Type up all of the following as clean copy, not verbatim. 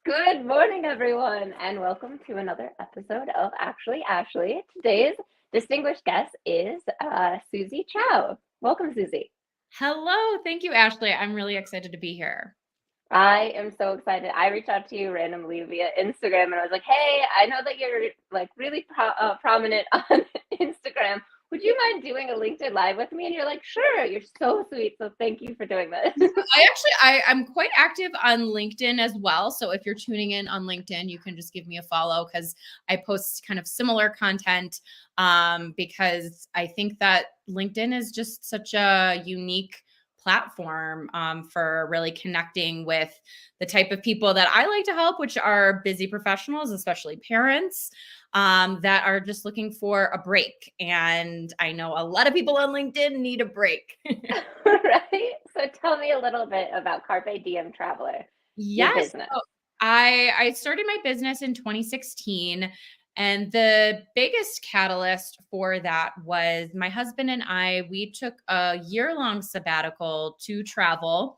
Good morning, everyone, and welcome to another episode of Actually Ashley. Today's distinguished guest is Susie Chau. Welcome, Susie. Hello. Thank you, Ashley. I'm really excited to be here. I am so excited. I reached out to you randomly via Instagram, and I was like, "Hey, I know that you're like really prominent on Instagram. Would you mind doing a LinkedIn Live with me?" And you're like, "Sure." You're so sweet. So thank you for doing this. I'm quite active on LinkedIn as well. So if you're tuning in on LinkedIn, you can just give me a follow because I post kind of similar content. Because I think that LinkedIn is just such a unique platform for really connecting with the type of people that I like to help, which are busy professionals, especially parents. That are just looking for a break. And I know a lot of people on LinkedIn need a break. Right? So tell me a little bit about Carpe Diem Traveler, your Yes. business. So I started my business in 2016, and the biggest catalyst for that was my husband and we took a year-long sabbatical to travel.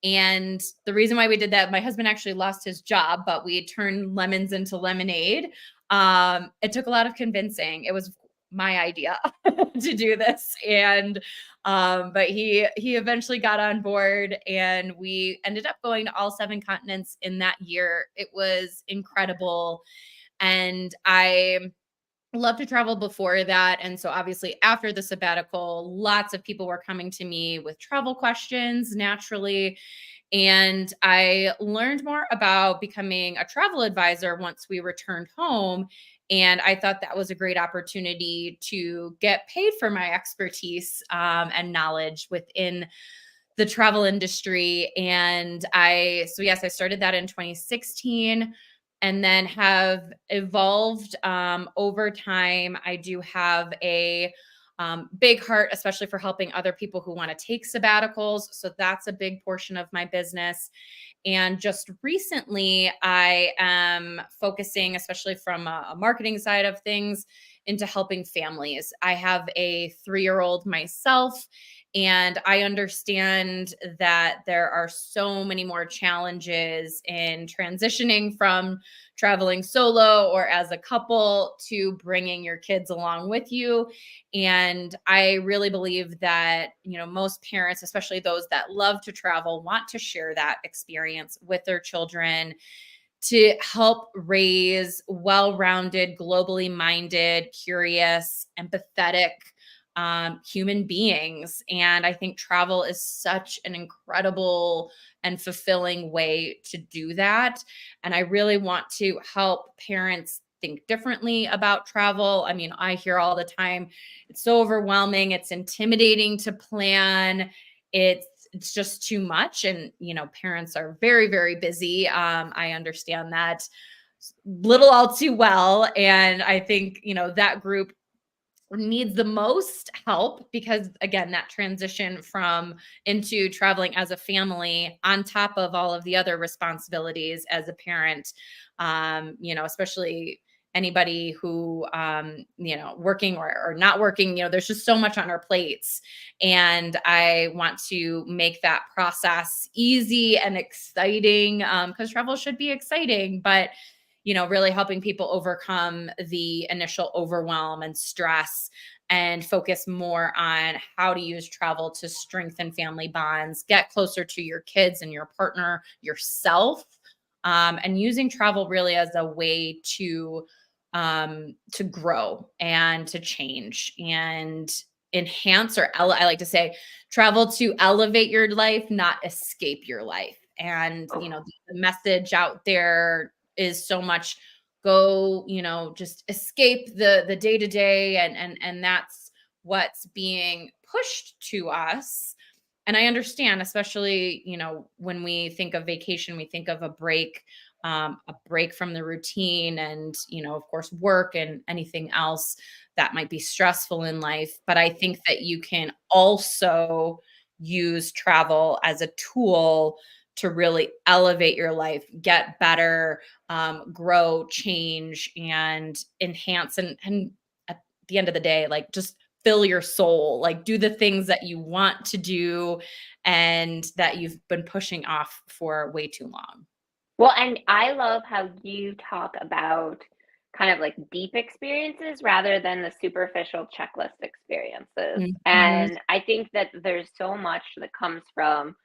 And the reason why we did that, my husband actually lost his job, but we turned lemons into lemonade. It took a lot of convincing. It was my idea to do this. And but he eventually got on board and we ended up going to all 7 continents in that year. It was incredible. And I love to travel before that. And so obviously after the sabbatical, lots of people were coming to me with travel questions naturally. And I learned more about becoming a travel advisor once we returned home. And I thought that was a great opportunity to get paid for my expertise and knowledge within the travel industry. Yes, I started that in 2016 and then have evolved over time. I do have a big heart, especially for helping other people who want to take sabbaticals. So that's a big portion of my business. And just recently, I am focusing, especially from a marketing side of things, into helping families. I have a 3-year-old myself, and I understand that there are so many more challenges in transitioning from traveling solo or as a couple to bringing your kids along with you. And I really believe that, most parents, especially those that love to travel, want to share that experience with their children to help raise well-rounded, globally minded, curious, empathetic human beings. And I think travel is such an incredible and fulfilling way to do that. And I really want to help parents think differently about travel. I mean, I hear all the time, it's so overwhelming, it's intimidating to plan. It's just too much. And, parents are very, very busy. I understand that little all too well. And I think, that group needs the most help because again that transition from into traveling as a family on top of all of the other responsibilities as a parent, especially anybody who working or not working, there's just so much on our plates. And I want to make that process easy and exciting, because travel should be exciting, but really helping people overcome the initial overwhelm and stress and focus more on how to use travel to strengthen family bonds, get closer to your kids and your partner, yourself, and using travel really as a way to grow and to change and enhance I like to say travel to elevate your life, not escape your life. And the message out there is so much go, just escape the day to day, and that's what's being pushed to us. And I understand, especially, when we think of vacation, we think of a break from the routine and, of course, work and anything else that might be stressful in life. But I think that you can also use travel as a tool to really elevate your life, get better, grow, change, and enhance. And at the end of the day, like just fill your soul, like do the things that you want to do and that you've been pushing off for way too long. Well, and I love how you talk about kind of like deep experiences rather than the superficial checklist experiences. Mhm. And I think that there's so much that comes from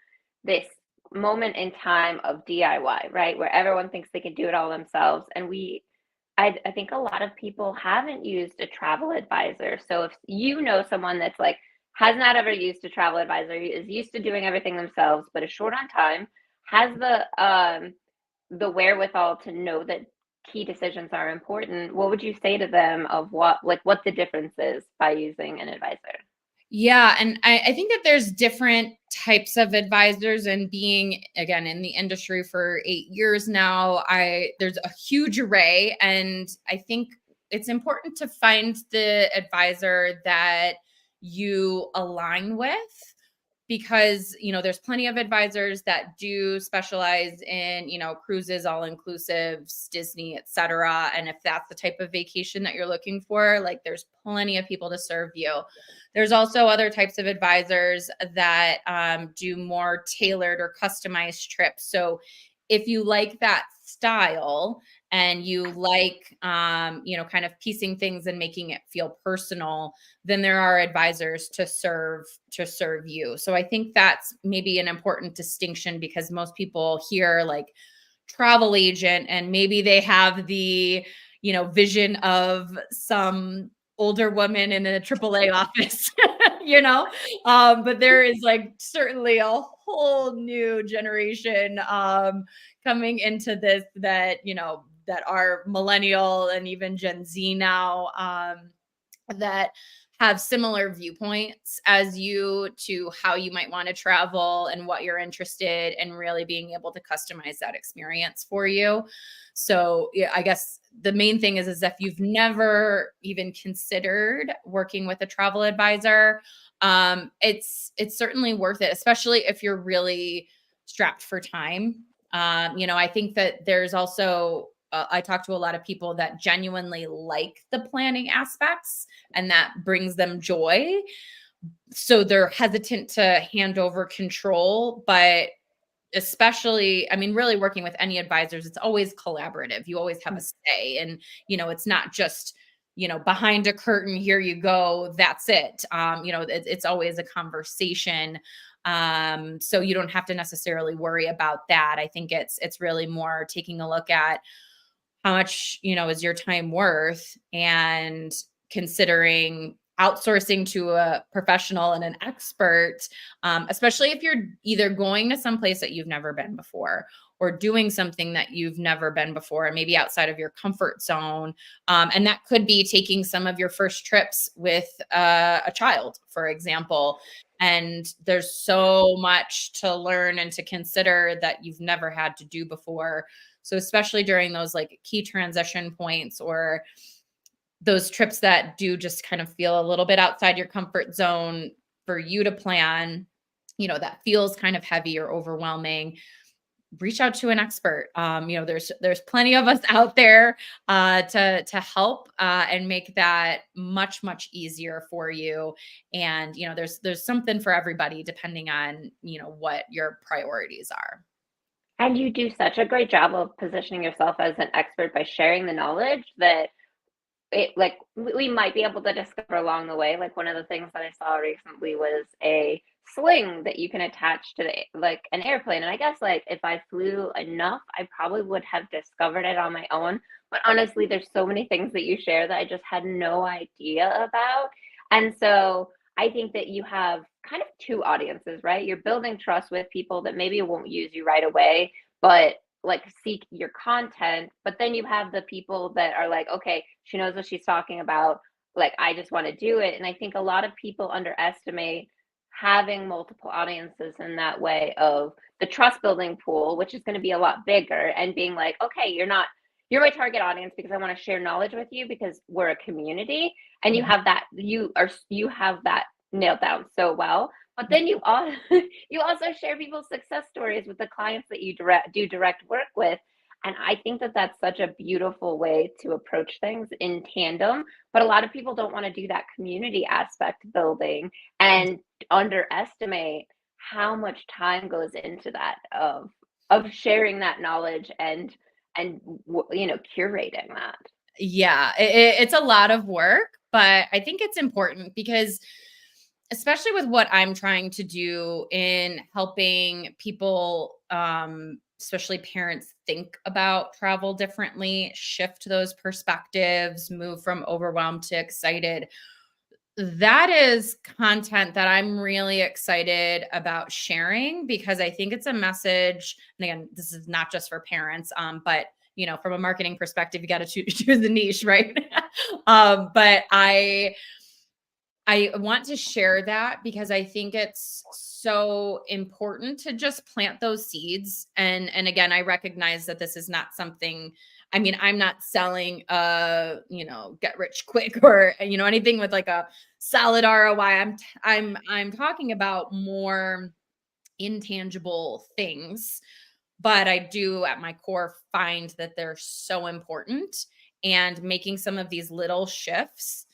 this moment in time of DIY, right? Where everyone thinks they can do it all themselves. And I think a lot of people haven't used a travel advisor. So if you know someone that's like has not ever used a travel advisor, is used to doing everything themselves, but is short on time, has the wherewithal to know that key decisions are important, what would you say to them of what the difference is by using an advisor? Yeah, and I think that there's different types of advisors, and being again in the industry for 8 years now, I there's a huge array, and I think it's important to find the advisor that you align with, because there's plenty of advisors that do specialize in cruises, all inclusives, Disney, etc. And if that's the type of vacation that you're looking for, like, there's plenty of people to serve you. There's also other types of advisors that do more tailored or customized trips. So if you like that style and you like kind of piecing things and making it feel personal, then there are advisors to serve you. So I think that's maybe an important distinction, because most people hear like travel agent and maybe they have the vision of some older woman in a AAA office, you know but there is like certainly a whole new generation coming into this, that are millennial and even Gen Z now, that have similar viewpoints as you to how you might want to travel and what you're interested in, really being able to customize that experience for you. So yeah, I guess the main thing is if you've never even considered working with a travel advisor, it's certainly worth it, especially if you're really strapped for time. I think that there's also I talk to a lot of people that genuinely like the planning aspects and that brings them joy. So they're hesitant to hand over control, but especially, I mean, really working with any advisors, it's always collaborative. You always have a say, and it's not just behind a curtain, here you go, that's it. It's always a conversation. So you don't have to necessarily worry about that. I think it's really more taking a look at how much is your time worth, and considering outsourcing to a professional and an expert, especially if you're either going to some place that you've never been before, or doing something that you've never been before, maybe outside of your comfort zone. And that could be taking some of your first trips with a child, for example. And there's so much to learn and to consider that you've never had to do before. So especially during those like key transition points, or those trips that do just kind of feel a little bit outside your comfort zone for you to plan, that feels kind of heavy or overwhelming, reach out to an expert. There's plenty of us out there to help and make that much easier for you. And there's something for everybody depending on what your priorities are. And you do such a great job of positioning yourself as an expert by sharing the knowledge that it like we might be able to discover along the way. Like one of the things that I saw recently was a sling that you can attach to like an airplane. And I guess like if I flew enough, I probably would have discovered it on my own. But honestly, there's so many things that you share that I just had no idea about. And so I think that you have kind of two audiences, right? You're building trust with people that maybe won't use you right away, but like seek your content. But then you have the people that are like, okay, she knows what she's talking about. Like, I just want to do it. And I think a lot of people underestimate having multiple audiences in that way of the trust building pool, which is going to be a lot bigger, and being like, okay, you're my target audience because I want to share knowledge with you because we're a community, and you have that nailed down so well. But then you also you also share people's success stories with the clients that you do direct work with. And I think that that's such a beautiful way to approach things in tandem. But a lot of people don't want to do that community aspect building and underestimate how much time goes into that. Of of sharing that knowledge and curating that. Yeah, it's a lot of work, but I think it's important because especially with what I'm trying to do in helping people, especially parents, think about travel differently, shift those perspectives, move from overwhelmed to excited. That is content that I'm really excited about sharing because I think it's a message. And again, this is not just for parents, but from a marketing perspective, you got to choose the niche, right? But I want to share that because I think it's so important to just plant those seeds. And again, I recognize that this is not something, I mean, I'm not selling get rich quick or anything with like a solid ROI. I'm talking about more intangible things, but I do at my core find that they're so important, and making some of these little shifts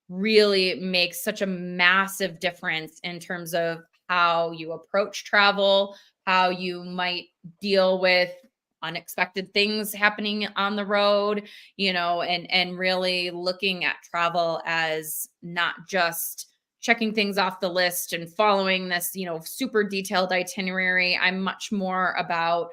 really makes such a massive difference in terms of how you approach travel, how you might deal with unexpected things happening on the road, and really looking at travel as not just checking things off the list and following this, super detailed itinerary. I'm much more about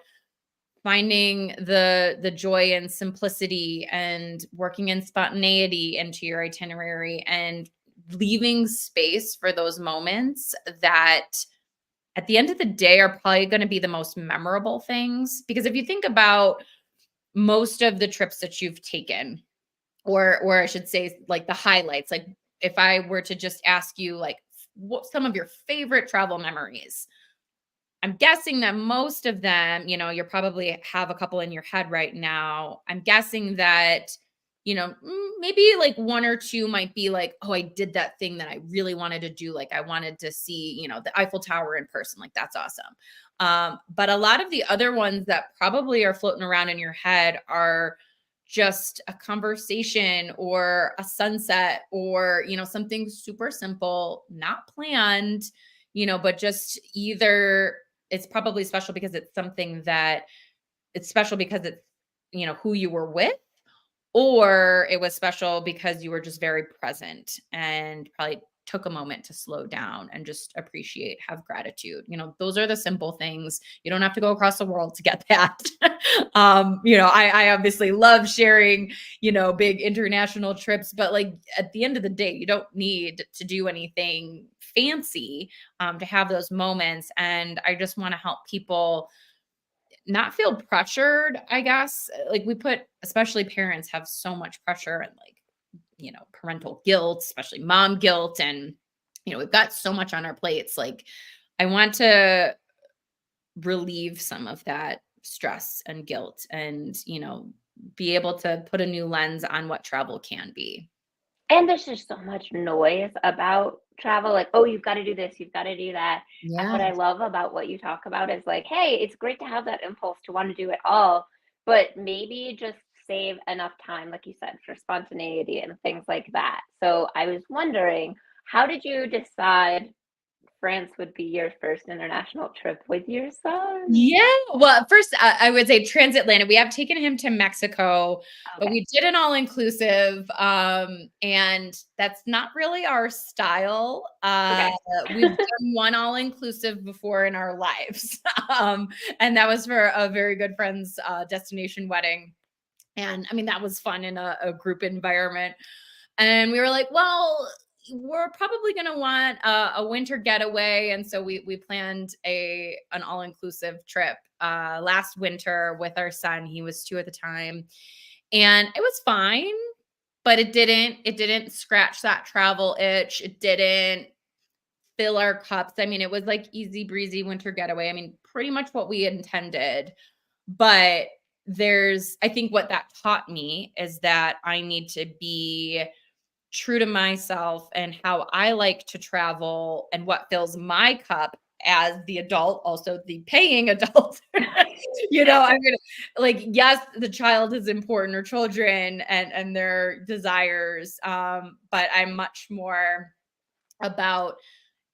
finding the joy and simplicity and working in spontaneity into your itinerary and leaving space for those moments that at the end of the day are probably going to be the most memorable things. Because if you think about most of the trips that you've taken, or I should say like the highlights, like if I were to just ask you like what some of your favorite travel memories, I'm guessing that most of them, you probably have a couple in your head right now. I'm guessing that, maybe like one or two might be like, oh, I did that thing that I really wanted to do. Like I wanted to see, the Eiffel Tower in person. Like that's awesome. But a lot of the other ones that probably are floating around in your head are just a conversation or a sunset or, something super simple, not planned, but just either it's probably special because it's something that it's special because it's, who you were with, or it was special because you were just very present and probably took a moment to slow down and just appreciate, have gratitude. Those are the simple things. You don't have to go across the world to get that. I obviously love sharing, big international trips, but like at the end of the day, you don't need to do anything fancy to have those moments. And I just want to help people not feel pressured, I guess. Like especially parents have so much pressure and like, parental guilt, especially mom guilt. And, we've got so much on our plates. Like I want to relieve some of that stress and guilt and, be able to put a new lens on what travel can be. And there's just so much noise about travel, like, "Oh, you've gotta do this, you've gotta do that." And Yeah. what I love about what you talk about is like, hey, it's great to have that impulse to wanna do it all, but maybe just save enough time, like you said, for spontaneity and things like that. So I was wondering, how did you decide France would be your first international trip with your son? Yeah. Well, first, I would say transatlantic. We have taken him to Mexico, but Okay. we did an all inclusive, and that's not really our style. Okay. We've done one all inclusive before in our lives, and that was for a very good friend's destination wedding. And I mean, that was fun in a group environment. And we were like, well, we're probably going to want a winter getaway. And so we planned an all inclusive trip last winter with our son. He was 2 at the time. And it was fine, but it didn't scratch that travel itch. It didn't fill our cups. I mean, it was like easy breezy winter getaway. I mean, pretty much what we intended. But I think what that taught me is that I need to be true to myself and how I like to travel and what fills my cup as the adult, also the paying adult. I'm gonna like, yes, the child is important, or children and their desires. But I'm much more about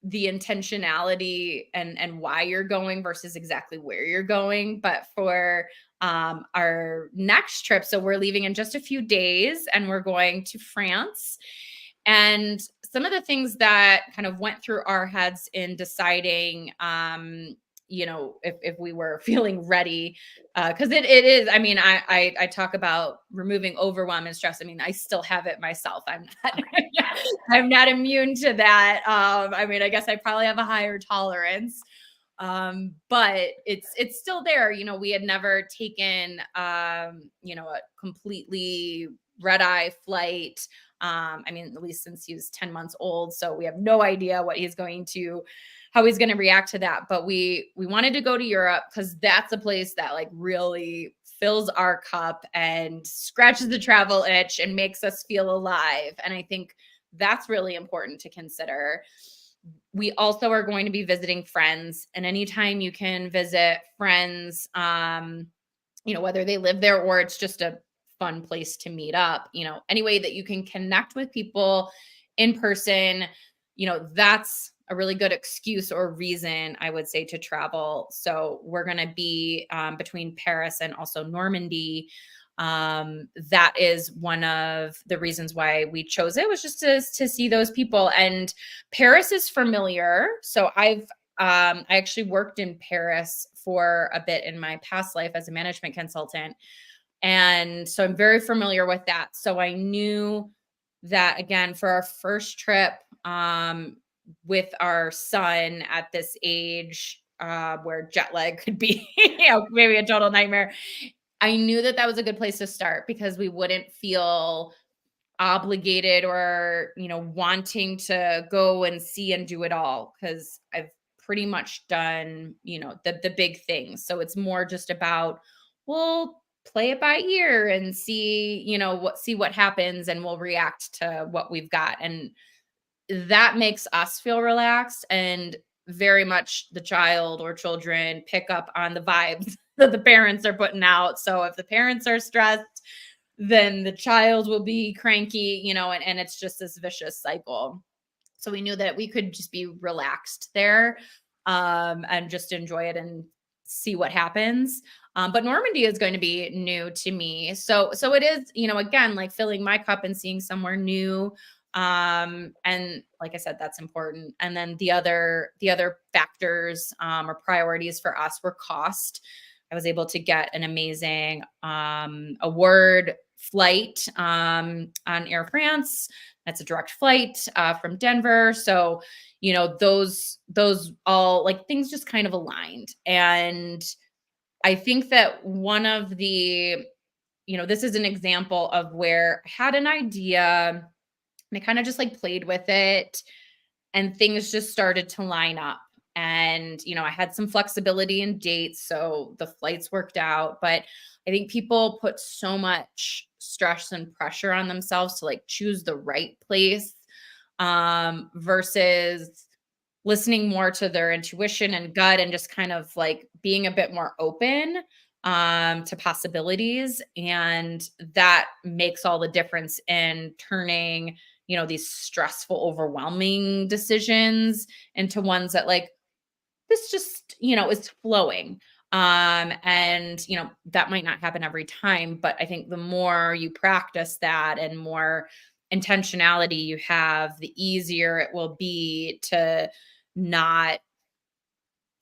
the intentionality and why you're going versus exactly where you're going. But for our next trip, so we're leaving in just a few days and we're going to France. And some of the things that kind of went through our heads in deciding, if we were feeling ready, because it is, I mean, I talk about removing overwhelm and stress. I mean, I still have it myself. I'm not, I'm not immune to that. I mean, I guess I probably have a higher tolerance. But it's still there. We had never taken, a completely red eye flight. I mean, at least since he was 10 months old. So we have no idea how he's going to react to that. But we wanted to go to Europe because that's a place that like really fills our cup and scratches the travel itch and makes us feel alive. And I think that's really important to consider. We also are going to be visiting friends, and anytime you can visit friends, whether they live there or it's just a fun place to meet up, any way that you can connect with people in person, that's a really good excuse or reason, I would say, to travel. So we're going to be between Paris and also Normandy. That is one of the reasons why we chose it, was just to see those people. And Paris is familiar. So I actually worked in Paris for a bit in my past life as a management consultant. And so I'm very familiar with that. So I knew that, again, for our first trip, with our son at this age, where jet lag could be, maybe a total nightmare, I knew that was a good place to start because we wouldn't feel obligated or, wanting to go and see and do it all, because I've pretty much done, the big things. So it's more just about, we'll play it by ear and see what happens, and we'll react to what we've got. And that makes us feel relaxed, and very much the child or children pick up on the vibes that the parents are putting out. So if the parents are stressed, then the child will be cranky, and it's just this vicious cycle. So we knew that we could just be relaxed there, and just enjoy it and see what happens. But Normandy is going to be new to me. So it is, again, like filling my cup and seeing somewhere new. And like I said, that's important. And then the other factors, or priorities for us were cost. I was able to get an amazing, award flight, on Air France. That's a direct flight, from Denver. So, those all, like, things just kind of aligned. And I think that one of the, this is an example of where I had an idea and I kind of just like played with it, and things just started to line up. And, I had some flexibility in dates, so the flights worked out. But I think people put so much stress and pressure on themselves to like choose the right place, versus listening more to their intuition and gut, and just kind of like being a bit more open, to possibilities. And that makes all the difference in turning, these stressful, overwhelming decisions into ones that, like, this just, is flowing. And, that might not happen every time, but I think the more you practice that and more intentionality you have, the easier it will be to not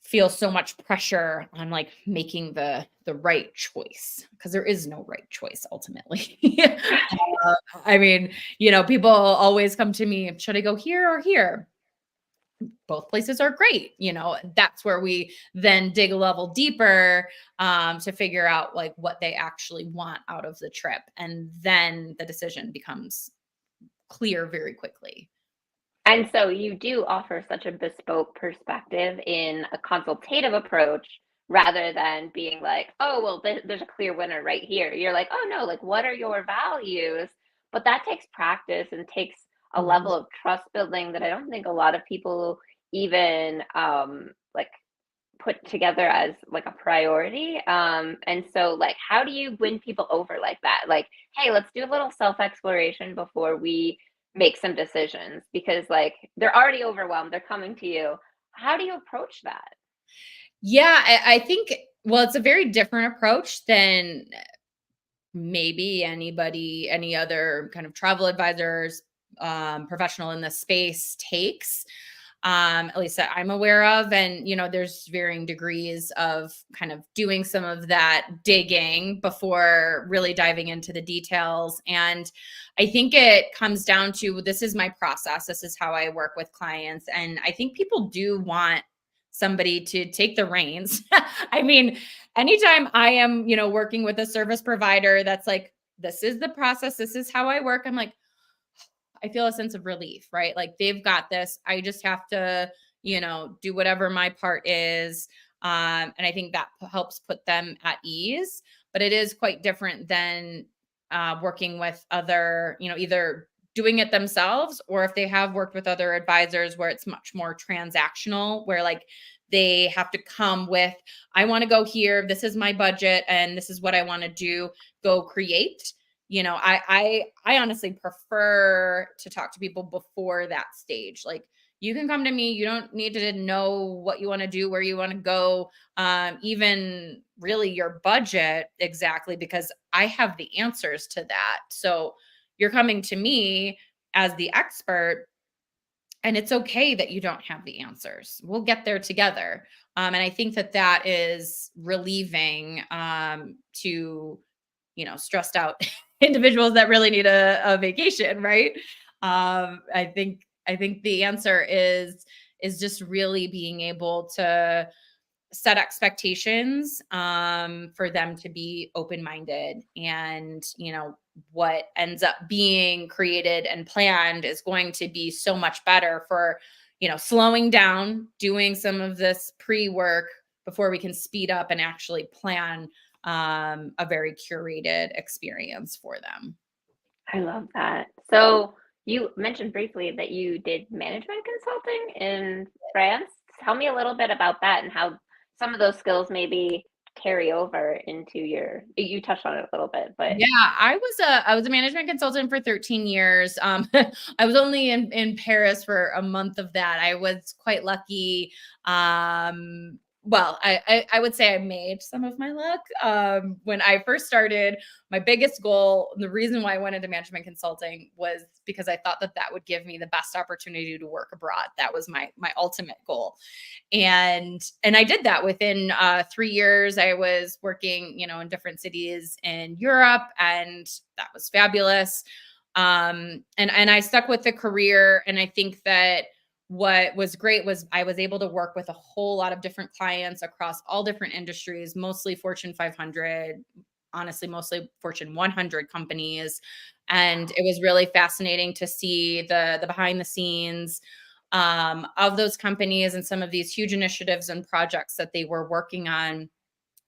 feel so much pressure on like making the right choice, because there is no right choice ultimately. I mean, people always come to me, should I go here or here? Both places are great. That's where we then dig a level deeper, to figure out like what they actually want out of the trip, and then the decision becomes clear very quickly. And so you do offer such a bespoke perspective in a consultative approach rather than being like, oh, well, there's a clear winner right here. You're like, oh, no, like, what are your values? But that takes practice and takes a level of trust building that I don't think a lot of people even like put together as like a priority. And so, like, how do you win people over like that? Like, hey, let's do a little self exploration before we make some decisions because like they're already overwhelmed, they're coming to you. How do you approach that? Yeah, I think, well, it's a very different approach than maybe any other kind of travel advisors, professional in the space takes, at least that I'm aware of. And, there's varying degrees of kind of doing some of that digging before really diving into the details. And I think it comes down to, this is my process. This is how I work with clients. And I think people do want somebody to take the reins. I mean, anytime I am, working with a service provider that's like, this is the process, this is how I work, I'm like, I feel a sense of relief, right? Like they've got this. I just have to, do whatever my part is. And I think that helps put them at ease. But it is quite different than working with other, either doing it themselves, or if they have worked with other advisors where it's much more transactional, where like they have to come with, I want to go here, this is my budget, and this is what I want to do, go create. I honestly prefer to talk to people before that stage. Like, you can come to me, you don't need to know what you want to do, where you want to go, even really your budget exactly, because I have the answers to that. So you're coming to me as the expert, and it's okay that you don't have the answers. We'll get there together. And I think that that is relieving, to stressed out individuals that really need a vacation, right? I think the answer is just really being able to set expectations, for them to be open-minded, and what ends up being created and planned is going to be so much better for slowing down, doing some of this pre-work before we can speed up and actually plan, a very curated experience for them. I love that. So you mentioned briefly that you did management consulting in France. Tell me a little bit about that and how some of those skills maybe carry over into you touched on it a little bit, but Yeah, I was a management consultant for 13 years. I was only in Paris for a month of that. I was quite lucky. Well, I would say I made some of my luck. When I first started, my biggest goal, the reason why I went into management consulting, was because I thought that that would give me the best opportunity to work abroad. That was my ultimate goal. And I did that within 3 years. I was working, in different cities in Europe, and that was fabulous. And I stuck with the career, and I think that what was great was I was able to work with a whole lot of different clients across all different industries, mostly Fortune 500, honestly, mostly Fortune 100 companies. And it was really fascinating to see the behind the scenes, of those companies, and some of these huge initiatives and projects that they were working on.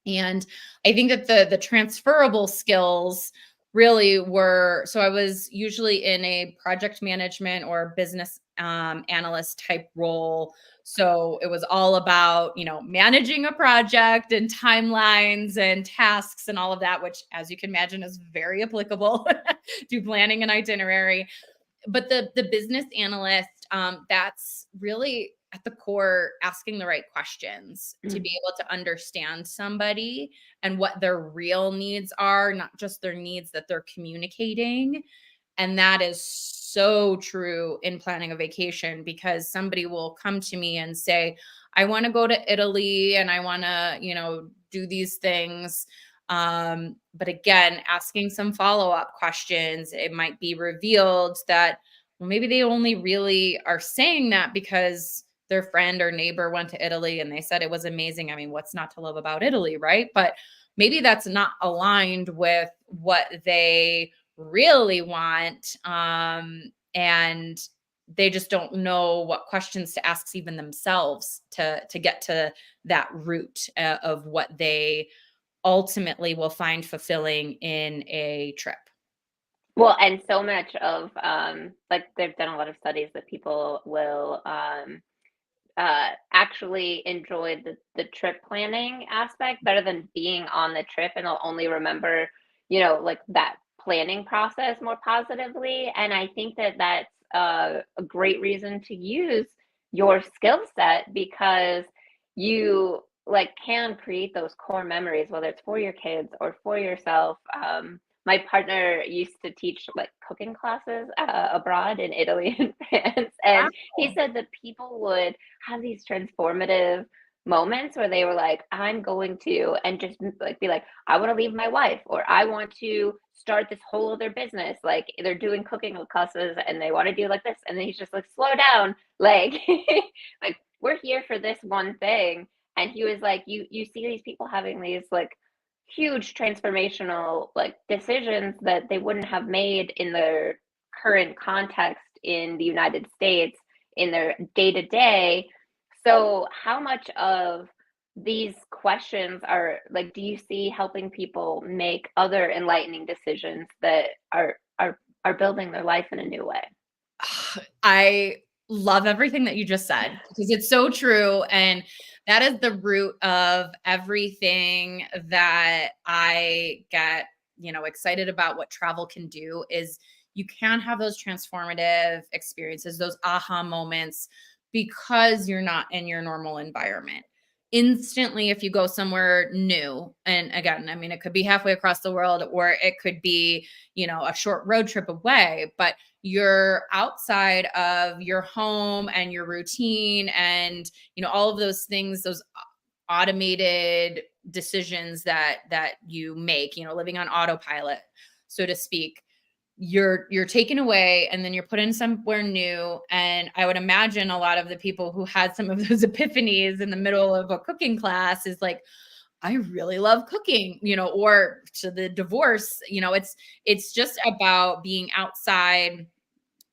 And I think that the transferable skills really were, so I was usually in a project management or business, analyst type role. So it was all about, managing a project and timelines and tasks and all of that, which, as you can imagine, is very applicable to planning an itinerary. But the business analyst, that's really at the core, asking the right questions to mm, be able to understand somebody and what their real needs are, not just their needs that they're communicating. And that is so true in planning a vacation, because somebody will come to me and say, I want to go to Italy and I want to, do these things. But again, asking some follow-up questions, it might be revealed that, well, maybe they only really are saying that because their friend or neighbor went to Italy and they said it was amazing. I mean, what's not to love about Italy, right? But maybe that's not aligned with what they really want. And they just don't know what questions to ask even themselves to get to that root, of what they ultimately will find fulfilling in a trip. well, and so much of like they've done a lot of studies that people will actually enjoy the trip planning aspect better than being on the trip, and they'll only remember, like that planning process more positively. And I think that that's a great reason to use your skill set, because you like can create those core memories, whether it's for your kids or for yourself. My partner used to teach like cooking classes abroad in Italy and France, and he Wow. said that people would have these transformative moments where they were like, I'm going to, and just like be like, I want to leave my wife, or I want to start this whole other business. Like they're doing cooking classes and they want to do like this. And then he's just like, slow down. Like, like we're here for this one thing. And he was like, you see these people having these like huge transformational like decisions that they wouldn't have made in their current context in the United States in their day to day. So, how much of these questions are like, do you see helping people make other enlightening decisions that are building their life in a new way? I love everything that you just said because it's so true. And that is the root of everything that I get, excited about what travel can do is you can have those transformative experiences, those aha moments because you're not in your normal environment. Instantly, if you go somewhere new, and again, I mean, it could be halfway across the world or it could be, a short road trip away, but you're outside of your home and your routine and all of those things, those automated decisions that you make, living on autopilot, so to speak. You're taken away and then you're put in somewhere new. And I would imagine a lot of the people who had some of those epiphanies in the middle of a cooking class is like, I really love cooking, or to the divorce, it's just about being outside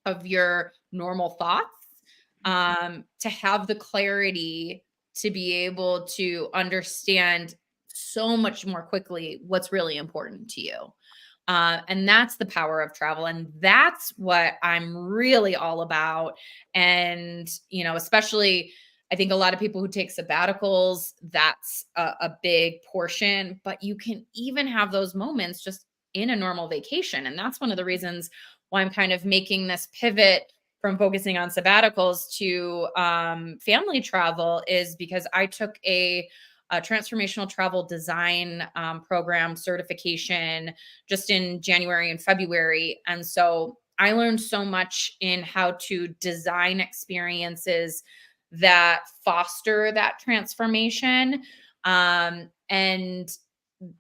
of your normal thoughts, to have the clarity to be able to understand so much more quickly what's really important to you. And that's the power of travel. And that's what I'm really all about. And, especially, I think a lot of people who take sabbaticals, that's a big portion, but you can even have those moments just in a normal vacation. And that's one of the reasons why I'm kind of making this pivot from focusing on sabbaticals to family travel, is because I took a transformational travel design program certification just in January and February. And so I learned so much in how to design experiences that foster that transformation. And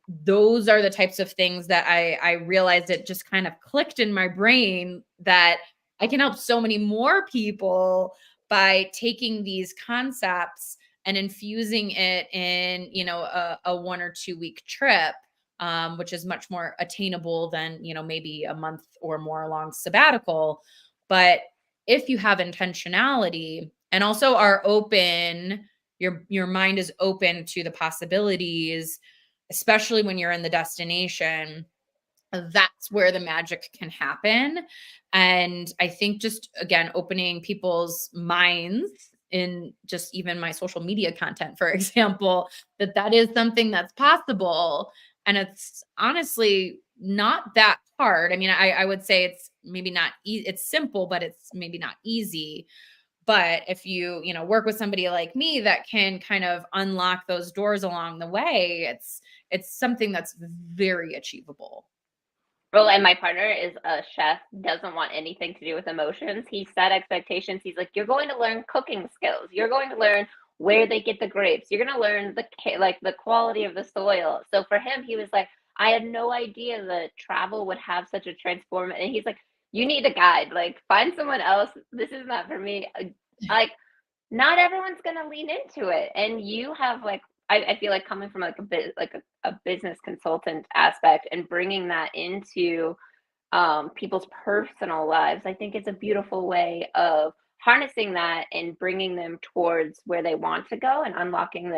those are the types of things that I realized it just kind of clicked in my brain that I can help so many more people by taking these concepts and infusing it in, a 1 or 2 week trip, which is much more attainable than, maybe a month or more long sabbatical. But if you have intentionality and also are open, your mind is open to the possibilities, especially when you're in the destination, that's where the magic can happen. And I think just again, opening people's minds in just even my social media content, for example, that is something that's possible. And it's honestly not that hard. I mean, I would say it's maybe not, it's simple, but it's maybe not easy. But if you work with somebody like me that can kind of unlock those doors along the way, it's something that's very achievable. Well, and my partner is a chef, doesn't want anything to do with emotions. He set expectations. He's like, you're going to learn cooking skills. You're going to learn where they get the grapes. You're going to learn like the quality of the soil. So for him, he was like, I had no idea that travel would have such a transform. And he's like, you need a guide. Like, find someone else. This is not for me. Like, not everyone's gonna lean into it. And you have like, I feel like coming from like a bit like a business consultant aspect and bringing that into people's personal lives, I think it's a beautiful way of harnessing that and bringing them towards where they want to go and unlocking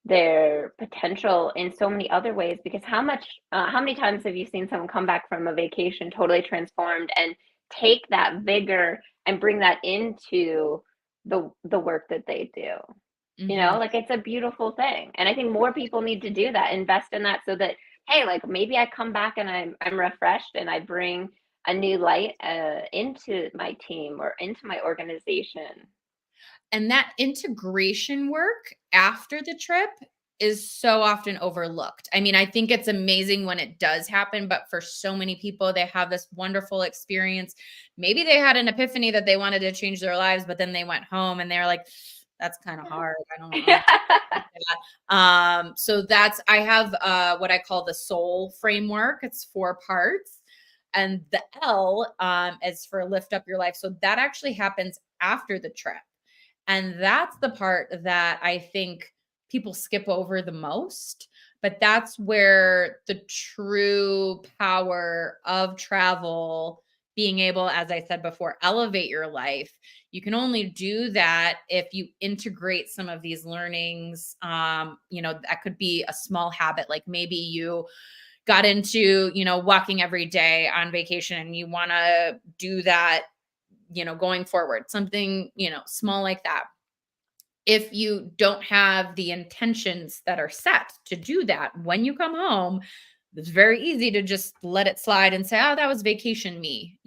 their potential in so many other ways. Because how many times have you seen someone come back from a vacation totally transformed and take that vigor and bring that into the work that they do? Mhm. Like it's a beautiful thing. And I think more people need to do that, invest in that, so that, hey, like maybe I come back and I'm refreshed and I bring a new light into my team or into my organization. And that integration work after the trip is so often overlooked. I mean, I think it's amazing when it does happen, but for so many people, they have this wonderful experience. Maybe they had an epiphany that they wanted to change their lives, but then they went home and they're like, that's kind of hard. I don't know. That. So that's I have what I call the soul framework. It's 4 parts. And the L is for lift up your life. So that actually happens after the trip. And that's the part that I think people skip over the most. But that's where the true power of travel, being able, as I said before, elevate your life. You can only do that if you integrate some of these learnings. That could be a small habit, like maybe you got into, walking every day on vacation and you want to do that, going forward, something, small like that. If you don't have the intentions that are set to do that when you come home, it's very easy to just let it slide and say, oh, that was vacation me,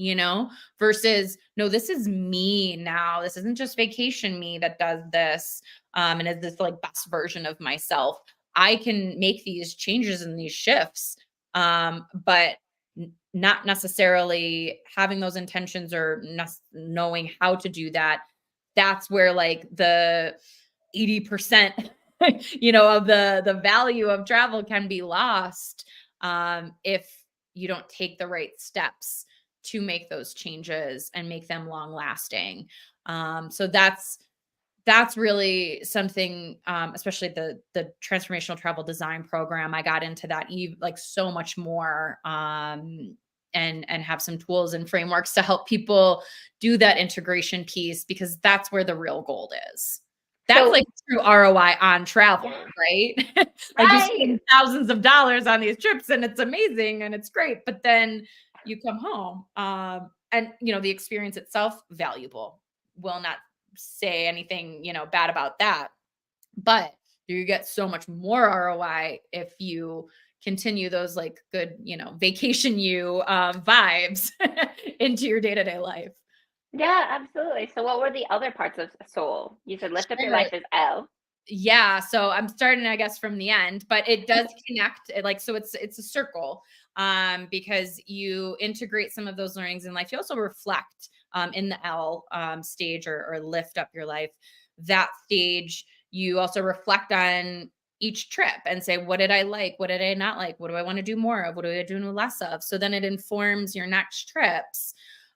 versus, no, this is me now. This isn't just vacation me that does this. And is this like best version of myself? I can make these changes and these shifts, but not necessarily having those intentions or knowing how to do that. That's where like the 80% of the value of travel can be lost, if you don't take the right steps to make those changes and make them long lasting. So that's really something, especially the transformational travel design program. I got into that like so much more, and have some tools and frameworks to help people do that integration piece, because that's where the real gold is. That's So like true ROI on travel, yeah, right? Like you right. spend thousands of dollars on these trips and it's amazing and it's great, but then you come home, and the experience itself valuable. Will not say anything, bad about that. But you get so much more ROI if you continue those like good, vacation you vibes into your day-to-day life. Yeah, absolutely. So what were the other parts of soul? You said lift up your Sure. life is L. Yeah, so I'm starting, I guess, from the end, but it does connect. Like, so it's a circle, because you integrate some of those learnings in life. You also reflect, in the L, stage, or lift up your life. That stage, you also reflect on each trip and say, what did I like? What did I not like? What do I want to do more of? What do I do less of? So then it informs your next trips.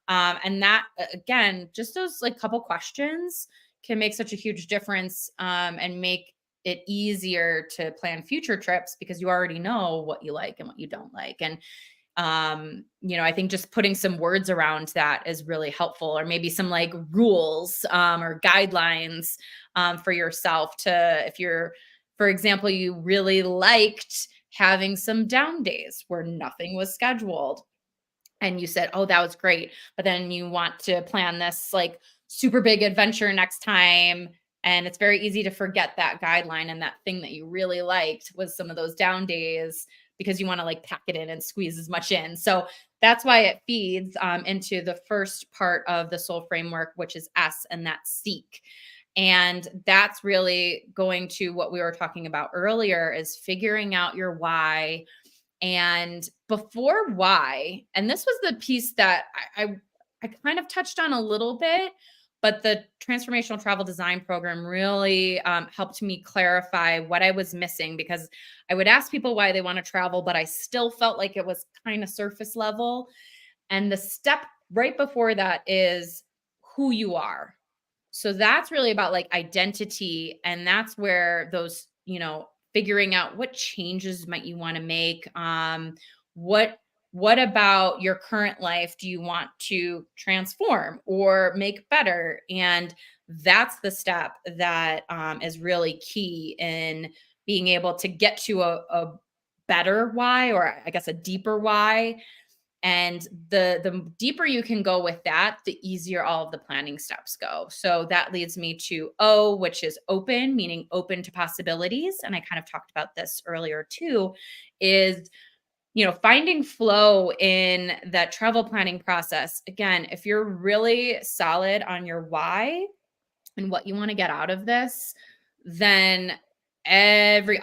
And that, again, just those like couple questions can make such a huge difference, and make it easier to plan future trips because you already know what you like and what you don't like. And I think just putting some words around that is really helpful, or maybe some like rules, or guidelines, for yourself to, if you're, for example, you really liked having some down days where nothing was scheduled and you said, "Oh, that was great." But then you want to plan this like super big adventure next time. And it's very easy to forget that guideline, and that thing that you really liked was some of those down days because you want to like pack it in and squeeze as much in. So that's why it feeds, into the first part of the soul framework, which is S, and that's seek. And that's really going to what we were talking about earlier, is figuring out your why. And before why, and this was the piece that I kind of touched on a little bit, but the transformational travel design program really, helped me clarify what I was missing, because I would ask people why they want to travel, but I still felt like it was kind of surface level. And the step right before that is who you are. So that's really about like identity. And that's where those, figuring out what changes might you want to make. What what about your current life do you want to transform or make better? And that's the step that, is really key in being able to get to a better why, or I guess a deeper why. And the deeper you can go with that, the easier all of the planning steps go. So that leads me to O, which is open, meaning open to possibilities. And I kind of talked about this earlier too, is finding flow in that travel planning process. Again, if you're really solid on your why and what you want to get out of this, then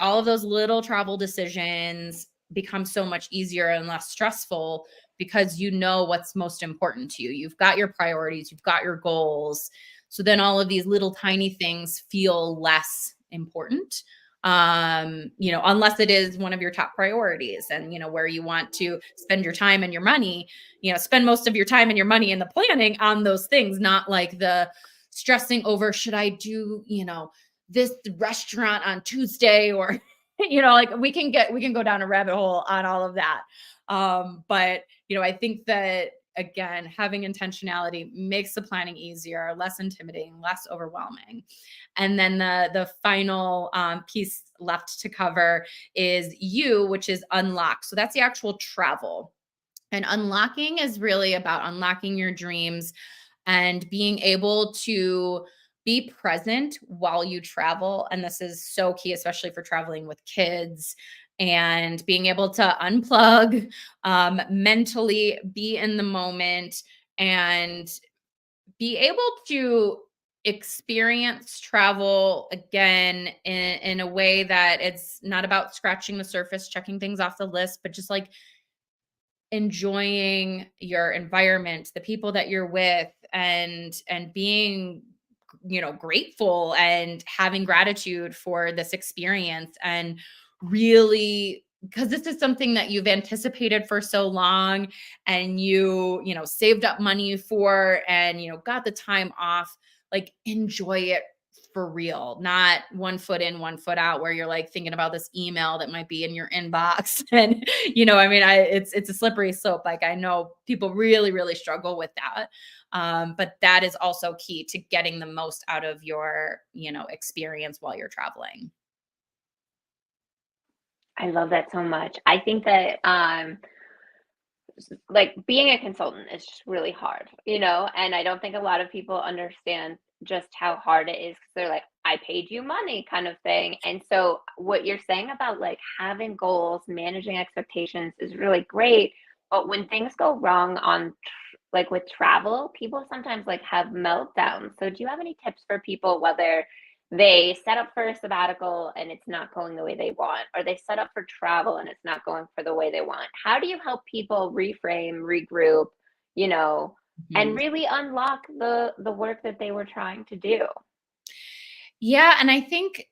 all of those little travel decisions become so much easier and less stressful because you know what's most important to you. You've got your priorities, you've got your goals. So then all of these little tiny things feel less important. Unless it is one of your top priorities and where you want to spend your time and your money, spend most of your time and your money in the planning on those things, not like the stressing over, should I do, this restaurant on Tuesday or, like we can go down a rabbit hole on all of that. But I think that again, having intentionality makes the planning easier, less intimidating, less overwhelming. And then the final piece left to cover is which is unlock. So that's the actual travel. And unlocking is really about unlocking your dreams and being able to be present while you travel. And this is so key, especially for traveling with kids, and being able to unplug, mentally be in the moment, and be able to experience travel again in a way that it's not about scratching the surface, checking things off the list, but just like enjoying your environment, the people that you're with, and being grateful and having gratitude for this experience. And really, because this is something that you've anticipated for so long, and saved up money for, and got the time off, like enjoy it for real, not one foot in, one foot out, where you're like thinking about this email that might be in your inbox. And, it's a slippery slope. Like, I know people really, really struggle with that. But that is also key to getting the most out of your, experience while you're traveling. I love that so much. I think that like being a consultant is just really hard, and I don't think a lot of people understand just how hard it is because they're like, I paid you money kind of thing. And so what you're saying about like having goals, managing expectations is really great. But when things go wrong like with travel, people sometimes like have meltdowns. So do you have any tips for people, whether they set up for a sabbatical and it's not going the way they want, or they set up for travel and it's not going for the way they want? How do you help people reframe, regroup, you know, and Mhm. really unlock the work that they were trying to do? Yeah. And I think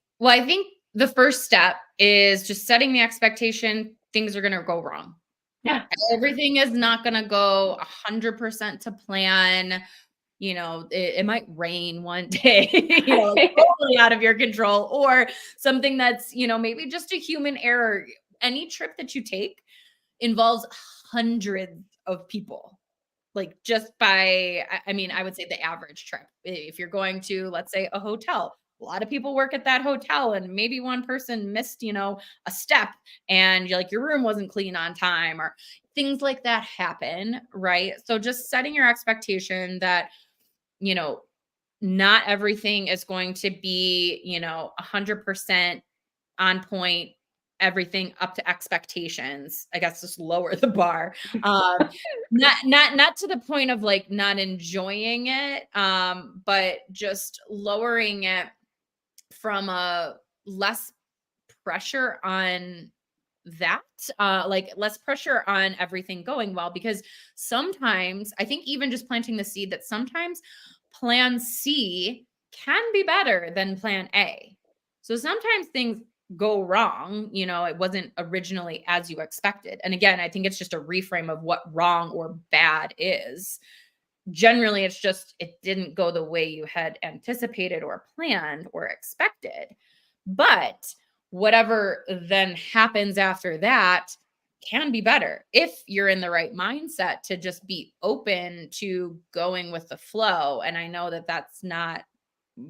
the first step is just setting the expectation things are going to go wrong. Yeah. Everything is not going to go 100% to plan. It might rain one day, like totally out of your control, or something that's, maybe just a human error. Any trip that you take involves hundreds of people. Like, just by, I would say the average trip. If you're going to, let's say, a hotel, a lot of people work at that hotel, and maybe one person missed, a step, and your room wasn't clean on time, or things like that happen, right? So just setting your expectation that, you know, not everything is going to be, 100% on point, everything up to expectations. I guess just lower the bar. Not to the point of like not enjoying it, but just lowering it from a less pressure on that, like less pressure on everything going well. Because sometimes I think even just planting the seed that sometimes plan C can be better than plan A. So sometimes things go wrong, it wasn't originally as you expected. And again, I think it's just a reframe of what wrong or bad is. Generally, it's just it didn't go the way you had anticipated or planned or expected. But whatever then happens after that can be better if you're in the right mindset to just be open to going with the flow. And I know that that's not,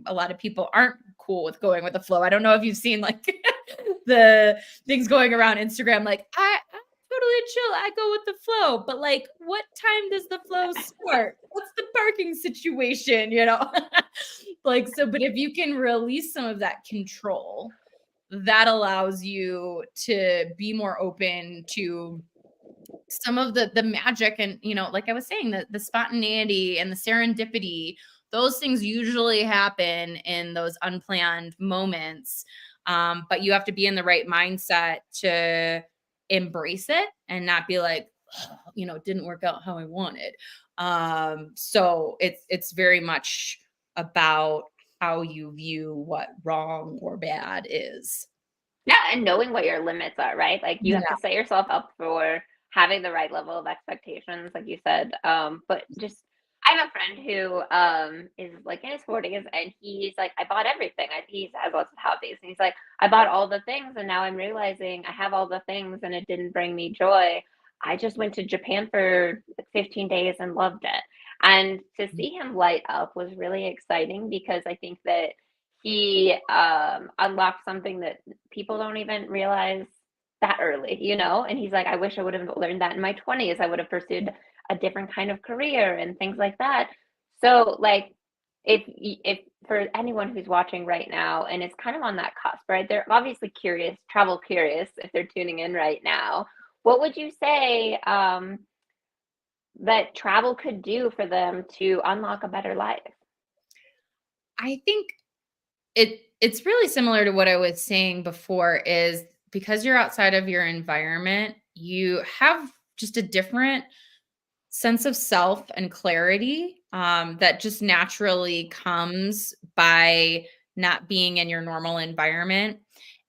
a lot of people aren't cool with going with the flow. I don't know if you've seen like the things going around Instagram, like I'm totally chill, I go with the flow. But like, what time does the flow start? What's the parking situation? Like, so, but if you can release some of that control, that allows you to be more open to some of the magic and, like I was saying, the spontaneity and the serendipity, those things usually happen in those unplanned moments. But you have to be in the right mindset to embrace it and not be like, "Ugh, it didn't work out how I wanted." So it's very much about how you view what wrong or bad is. Yeah, and knowing what your limits are, right? Like you have Yeah. to set yourself up for having the right level of expectations, like you said. But just I have a friend who is like in his 40s and he's like, I bought everything. He has lots of hobbies. And he's like, I bought all the things and now I'm realizing I have all the things and it didn't bring me joy. I just went to Japan for 15 days and loved it. And to see him light up was really exciting because I think that he unlocked something that people don't even realize that early, And he's like, I wish I would have learned that in my 20s. I would have pursued a different kind of career and things like that. So, like, if for anyone who's watching right now and is kind of on that cusp, right? They're obviously curious, travel curious, if they're tuning in right now. What would you say that travel could do for them to unlock a better life? I think it's really similar to what I was saying before is because you're outside of your environment, you have just a different sense of self and clarity that just naturally comes by not being in your normal environment.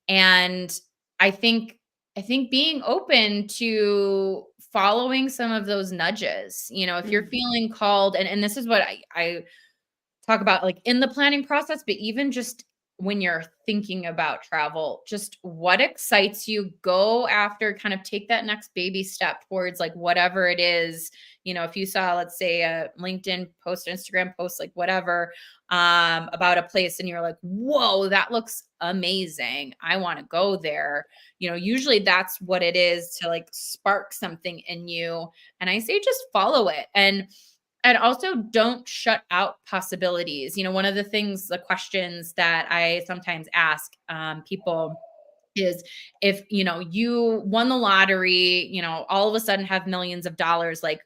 And I think I think being open to following some of those nudges, if you're Mm. feeling called, and this is what I talk about, like, in the planning process, but even just when you're thinking about travel, just what excites you, go after, kind of take that next baby step towards, like, whatever it is. If you saw, let's say, a LinkedIn post, Instagram post, like whatever, about a place and you're like, whoa, that looks amazing, I want to go there. Usually that's what it is to like spark something in you. And I say just follow it. And also don't shut out possibilities. One of the things, the questions that I sometimes ask people is, if you won the lottery, all of a sudden have millions of dollars, like,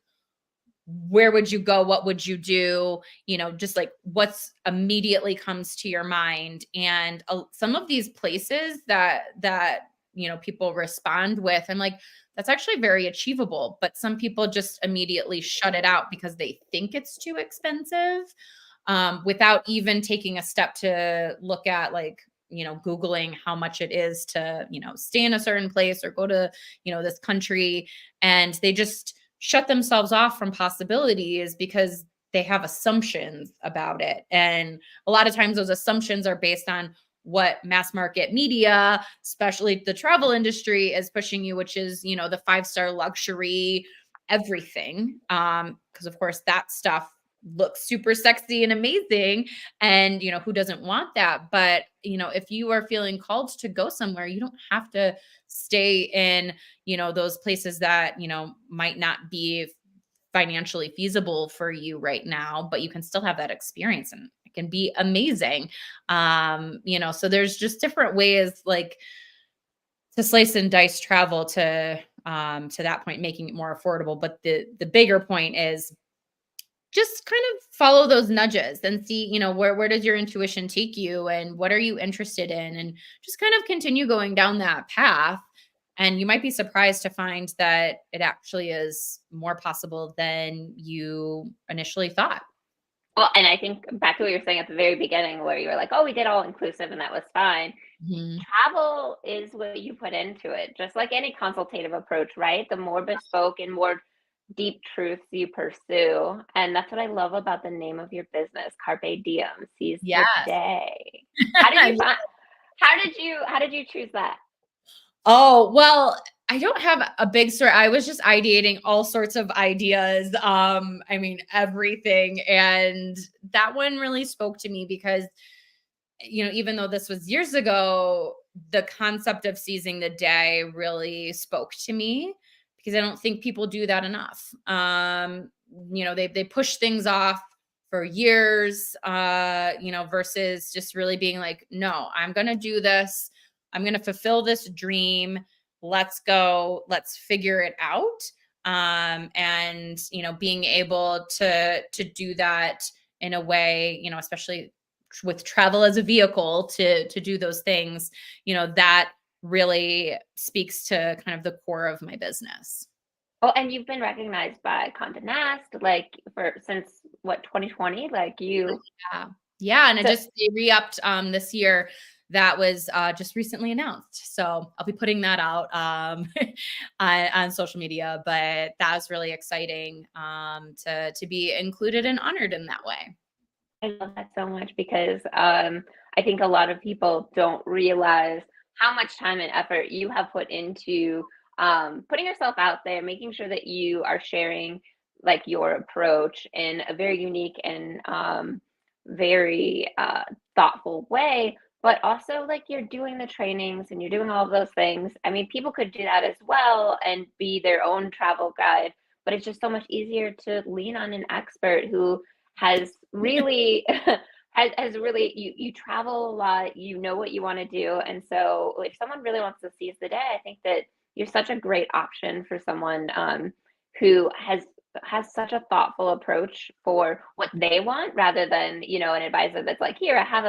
where would you go? What would you do? Just like what's immediately comes to your mind. And some of these places that people respond with, I'm like, that's actually very achievable. But some people just immediately shut it out because they think it's too expensive, without even taking a step to look at, like, Googling how much it is to, stay in a certain place or go to, this country. And they just shut themselves off from possibilities because they have assumptions about it. And a lot of times those assumptions are based on what mass market media, especially the travel industry, is pushing you, which is, the five-star luxury everything. Because of course that stuff looks super sexy and amazing. And, who doesn't want that? But, if you are feeling called to go somewhere, you don't have to stay in, those places that, might not be financially feasible for you right now, but you can still have that experience and it can be amazing. So there's just different ways, like, to slice and dice travel to that point, making it more affordable. But the bigger point is just kind of follow those nudges and see, where does your intuition take you and what are you interested in, and just kind of continue going down that path. And you might be surprised to find that it actually is more possible than you initially thought. Well, and I think back to what you were saying at the very beginning, where you were like, "Oh, we did all inclusive, and that was fine." Mhm. Travel is what you put into it, just like any consultative approach, right? The more bespoke and more deep truths you pursue, and that's what I love about the name of your business, Carpe Diem, seize the Yes. day. How did you find? How did you choose that? Oh, well, I don't have a big story. I was just ideating all sorts of ideas. I mean, everything. And that one really spoke to me because, even though this was years ago, the concept of seizing the day really spoke to me because I don't think people do that enough. They push things off for years, versus just really being like, no, I'm going to do this. I'm going to fulfill this dream. Let's go. Let's figure it out. And, being able to do that in a way, especially with travel as a vehicle to do those things, that really speaks to kind of the core of my business. Oh, and you've been recognized by Condé Nast, like for since what, 2020? Like you, Yeah. Yeah, and so they re-upped this year. That was just recently announced. So I'll be putting that out on social media, but that was really exciting to be included and honored in that way. I love that so much because I think a lot of people don't realize how much time and effort you have put into putting yourself out there, making sure that you are sharing like your approach in a very unique and very thoughtful way. But also, like you're doing the trainings and you're doing all of those things. I mean, people could do that as well and be their own travel guide, but it's just so much easier to lean on an expert who has really has really you travel a lot, you know what you want to do, and so if someone really wants to seize the day, I think that you're such a great option for someone who has such a thoughtful approach for what they want rather than an advisor that's like, here, I have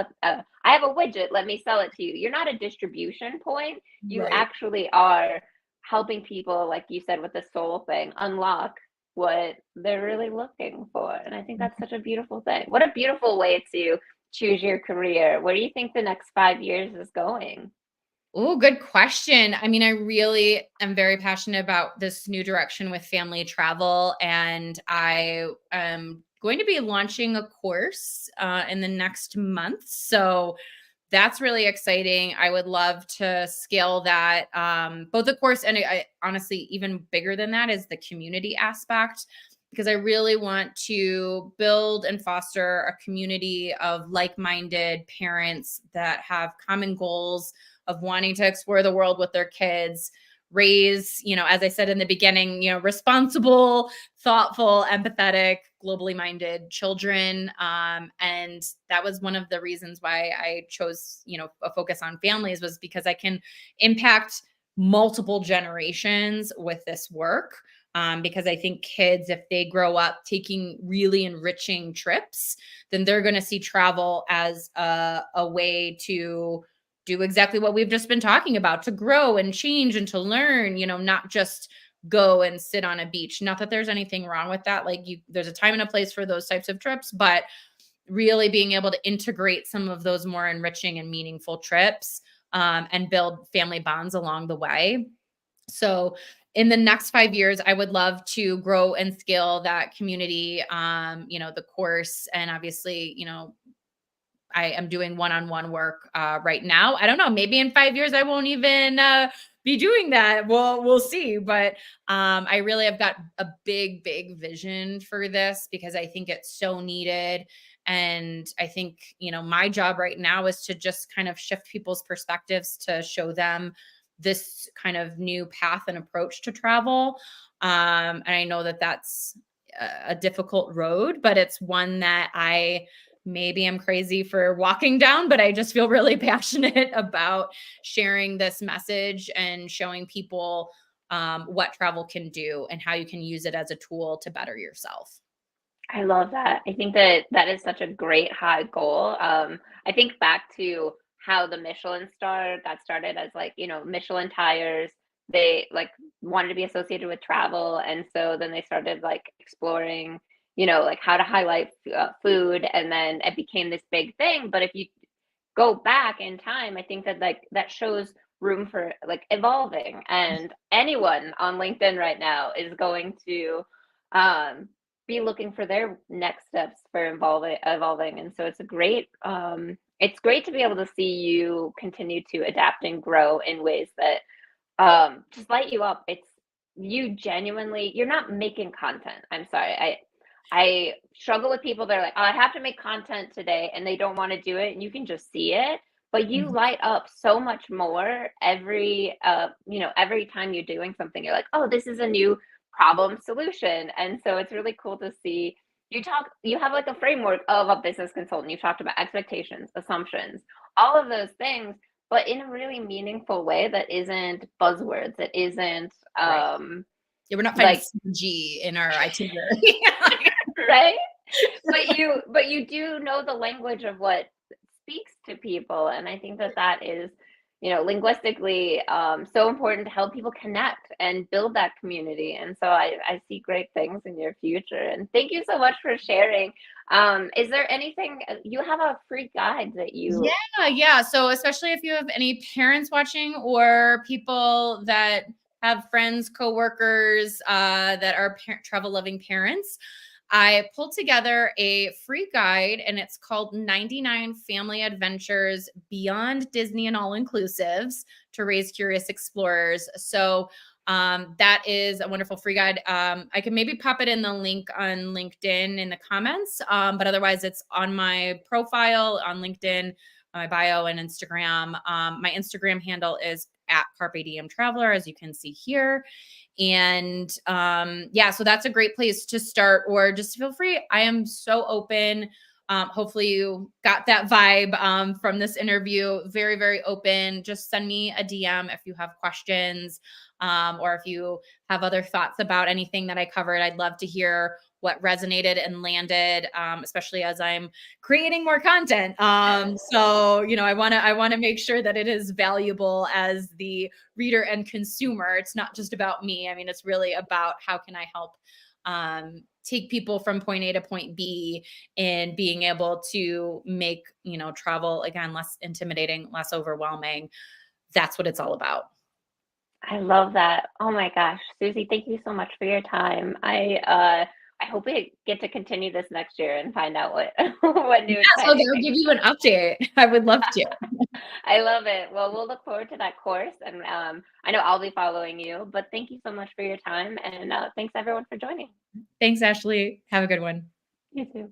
a widget, let me sell it to you. You're not a distribution point, you Right. actually are helping people, like you said with the soul thing, unlock what they're really looking for. And I think that's such a beautiful thing. What a beautiful way to choose your career. Where do you think the next 5 years is going? Oh, good question. I mean, I really am very passionate about this new direction with family travel, and I am going to be launching a course in the next month. So that's really exciting. I would love to scale that, both the course and honestly, even bigger than that is the community aspect, because I really want to build and foster a community of like minded parents that have common goals of wanting to explore the world with their kids, raise, as I said in the beginning, responsible, thoughtful, empathetic, globally minded children. And that was one of the reasons why I chose, a focus on families, was because I can impact multiple generations with this work. Because I think kids, if they grow up taking really enriching trips, then they're going to see travel as a way to do exactly what we've just been talking about, to grow and change and to learn, not just go and sit on a beach. Not that there's anything wrong with that. Like there's a time and a place for those types of trips, but really being able to integrate some of those more enriching and meaningful trips, and build family bonds along the way. So in the next 5 years, I would love to grow and scale that community, the course, and obviously, I am doing one-on-one work right now. I don't know. Maybe in 5 years I won't even be doing that. We'll see. But I really have got a big, big vision for this because I think it's so needed. And I think my job right now is to just kind of shift people's perspectives to show them this kind of new path and approach to travel. And I know that that's a difficult road, but it's one that maybe I'm crazy for walking down, but I just feel really passionate about sharing this message and showing people what travel can do and how you can use it as a tool to better yourself. I love that. I think that that is such a great high goal. I think back to how the Michelin star got started as like, Michelin tires. They like wanted to be associated with travel. And so then they started like exploring, like how to highlight food. And then it became this big thing. But if you go back in time, I think that like that shows room for like evolving. And anyone on LinkedIn right now is going to um, be looking for their next steps for evolving. And so it's great to be able to see you continue to adapt and grow in ways that just light you up. It's you're not making content. I'm sorry. I struggle with people that are like, oh, I have to make content today, and they don't want to do it, and you can just see it. But you Mhm. light up so much more every time you're doing something. You're like, oh, this is a new problem solution. And so it's really cool to see you have like a framework of a business consultant. You talked about expectations, assumptions, all of those things, but in a really meaningful way that isn't buzzwords, that isn't Right. Yeah, we're not finding like, CG in our itinerary. right? But you do know the language of what speaks to people, and I think that that is, linguistically, so important to help people connect and build that community. And so I see great things in your future. And thank you so much for sharing. Is there anything you have a free guide that you Yeah. So especially if you have any parents watching or people that have friends, coworkers that are travel loving parents, I pulled together a free guide and it's called 99 Family Adventures Beyond Disney and All Inclusives to Raise Curious Explorers. So that is a wonderful free guide. I can maybe pop it in the link on LinkedIn in the comments, but otherwise it's on my profile on LinkedIn, my bio and Instagram. My Instagram handle is at Carpe Diem Traveler, as you can see here. And yeah, so that's a great place to start, or just feel free. I am so open. Hopefully you got that vibe from this interview. Very, very open. Just send me a DM if you have questions, or if you have other thoughts about anything that I covered. I'd love to hear what resonated and landed, especially as I'm creating more content. So, I want to make sure that it is valuable as the reader and consumer. It's not just about me. I mean, it's really about how can I help take people from point A to point B and being able to make, travel again, less intimidating, less overwhelming. That's what it's all about. I love that. Oh my gosh, Susie, thank you so much for your time. I hope we get to continue this next year and find out what what new Yes, okay, exciting I'll give things. you an update. I would love to. I love it. Well, we'll look forward to that course, and I know I'll be following you. But thank you so much for your time, and thanks everyone for joining. Thanks, Ashley. Have a good one. You too.